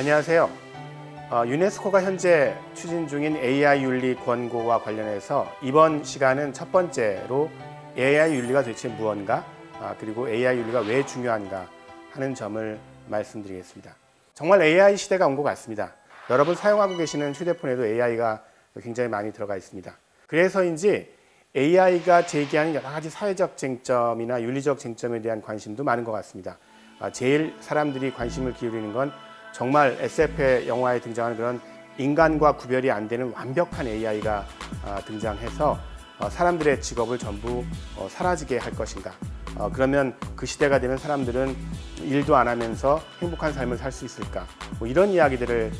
안녕하세요. 유네스코가 현재 추진 중인 AI 윤리 권고와 관련해서 이번 시간은 첫 번째로 AI 윤리가 도대체 무언가, 그리고 AI 윤리가 왜 중요한가 하는 점을 말씀드리겠습니다. 정말 AI 시대가 온 것 같습니다. 여러분 사용하고 계시는 휴대폰에도 AI가 굉장히 많이 들어가 있습니다. 그래서인지 AI가 제기하는 여러 가지 사회적 쟁점이나 윤리적 쟁점에 대한 관심도 많은 것 같습니다. 제일 사람들이 관심을 기울이는 건 정말 SF 영화에 등장하는 그런 인간과 구별이 안 되는 완벽한 AI가 등장해서 사람들의 직업을 전부 사라지게 할 것인가. 그러면 그 시대가 되면 사람들은 일도 안 하면서 행복한 삶을 살 수 있을까. 이런 이야기들을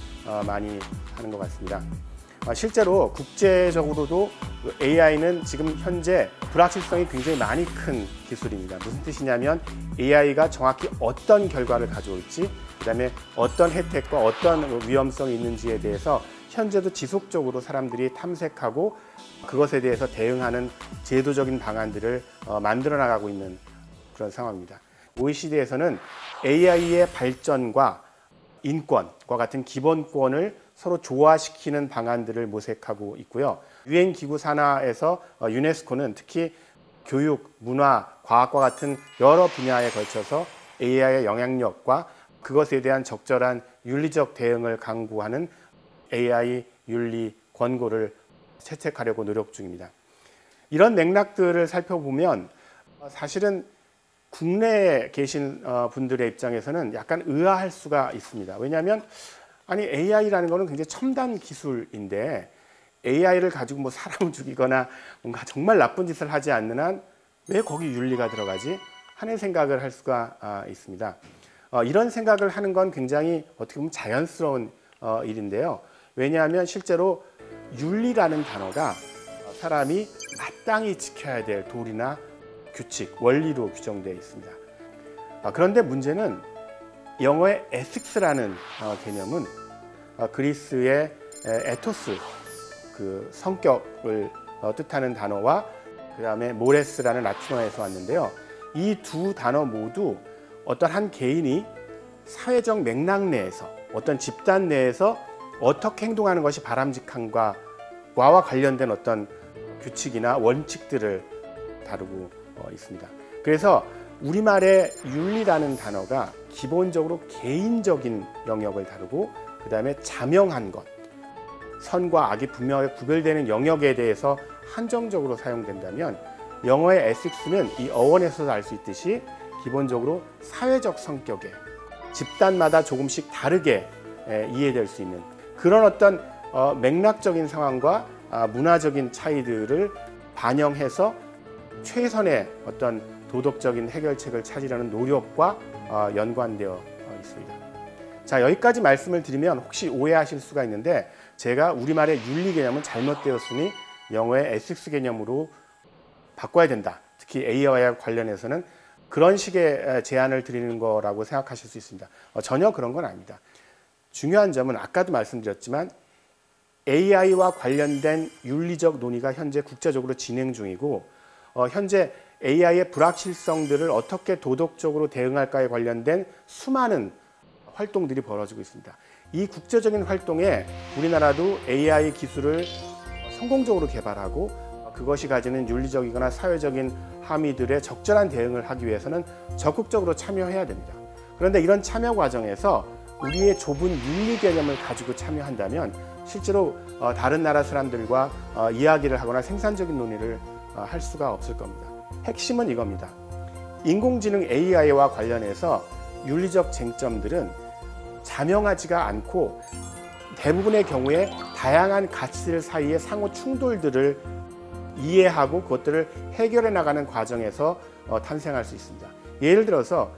많이 하는 것 같습니다. 실제로 국제적으로도 AI는 지금 현재 불확실성이 굉장히 많이 큰 기술입니다. 무슨 뜻이냐면 AI가 정확히 어떤 결과를 가져올지, 그다음에 어떤 혜택과 어떤 위험성이 있는지에 대해서 현재도 지속적으로 사람들이 탐색하고 그것에 대해서 대응하는 제도적인 방안들을 만들어 나가고 있는 그런 상황입니다. OECD에서는 AI의 발전과 인권과 같은 기본권을 서로 조화시키는 방안들을 모색하고 있고요. 유엔 기구 산하에서 유네스코는 특히 교육, 문화, 과학과 같은 여러 분야에 걸쳐서 AI의 영향력과 그것에 대한 적절한 윤리적 대응을 강구하는 AI 윤리 권고를 채택하려고 노력 중입니다. 이런 맥락들을 살펴보면 사실은 국내에 계신 분들의 입장에서는 약간 의아할 수가 있습니다. 왜냐하면 AI라는 거는 굉장히 첨단 기술인데 AI를 가지고 뭐 사람을 죽이거나 뭔가 정말 나쁜 짓을 하지 않는 한 왜 거기 윤리가 들어가지 하는 생각을 할 수가 있습니다. 이런 생각을 하는 건 굉장히 어떻게 보면 자연스러운 일인데요. 왜냐하면 실제로 윤리라는 단어가 사람이 마땅히 지켜야 될 도리나 규칙, 원리로 규정되어 있습니다. 그런데 문제는 영어의 에틱스라는 개념은 그리스의 에토스, 그 성격을 뜻하는 단어와 그 다음에 모레스라는 라틴어에서 왔는데요. 이 두 단어 모두 어떤 한 개인이 사회적 맥락 내에서 어떤 집단 내에서 어떻게 행동하는 것이 바람직한가와 관련된 어떤 규칙이나 원칙들을 다루고 있습니다. 그래서 우리말의 윤리라는 단어가 기본적으로 개인적인 영역을 다루고 그 다음에 자명한 것, 선과 악이 분명하게 구별되는 영역에 대해서 한정적으로 사용된다면 영어의 에틱스는 이 어원에서도 알 수 있듯이 기본적으로 사회적 성격의 집단마다 조금씩 다르게 이해될 수 있는 그런 어떤 맥락적인 상황과 문화적인 차이들을 반영해서 최선의 어떤 도덕적인 해결책을 찾으려는 노력과 연관되어 있습니다. 자, 여기까지 말씀을 드리면 혹시 오해하실 수가 있는데 제가 우리말의 윤리 개념은 잘못되었으니 영어의 에틱스 개념으로 바꿔야 된다. 특히 AI와 관련해서는 그런 식의 제안을 드리는 거라고 생각하실 수 있습니다. 전혀 그런 건 아닙니다. 중요한 점은 아까도 말씀드렸지만 AI와 관련된 윤리적 논의가 현재 국제적으로 진행 중이고 현재 AI의 불확실성들을 어떻게 도덕적으로 대응할까에 관련된 수많은 활동들이 벌어지고 있습니다. 이 국제적인 활동에 우리나라도 AI 기술을 성공적으로 개발하고 그것이 가지는 윤리적이거나 사회적인 함의들에 적절한 대응을 하기 위해서는 적극적으로 참여해야 됩니다. 그런데 이런 참여 과정에서 우리의 좁은 윤리 개념을 가지고 참여한다면 실제로 다른 나라 사람들과 이야기를 하거나 생산적인 논의를 할 수가 없을 겁니다. 핵심은 이겁니다. 인공지능 AI와 관련해서 윤리적 쟁점들은 자명하지가 않고 대부분의 경우에 다양한 가치들 사이의 상호 충돌들을 이해하고 그것들을 해결해 나가는 과정에서 탄생할 수 있습니다. 예를 들어서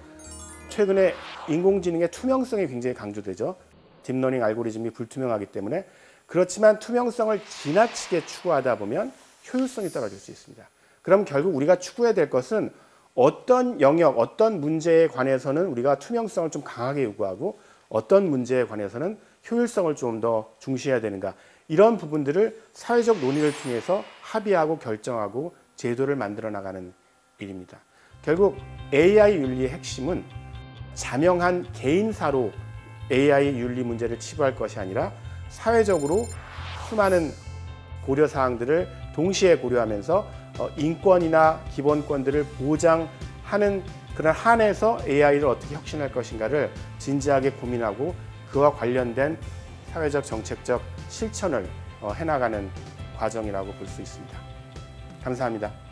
최근에 인공지능의 투명성이 굉장히 강조되죠. 딥러닝 알고리즘이 불투명하기 때문에. 그렇지만 투명성을 지나치게 추구하다 보면 효율성이 떨어질 수 있습니다. 그럼 결국 우리가 추구해야 될 것은 어떤 영역, 어떤 문제에 관해서는 우리가 투명성을 좀 강하게 요구하고 어떤 문제에 관해서는 효율성을 좀 더 중시해야 되는가. 이런 부분들을 사회적 논의를 통해서 합의하고 결정하고 제도를 만들어 나가는 일입니다. 결국 AI 윤리의 핵심은 자명한 개인사로 AI 윤리 문제를 치부할 것이 아니라 사회적으로 수많은 고려 사항들을 동시에 고려하면서 인권이나 기본권들을 보장하는 그런 한에서 AI를 어떻게 혁신할 것인가를 진지하게 고민하고 그와 관련된 사회적 정책적 실천을 해나가는 과정이라고 볼 수 있습니다. 감사합니다.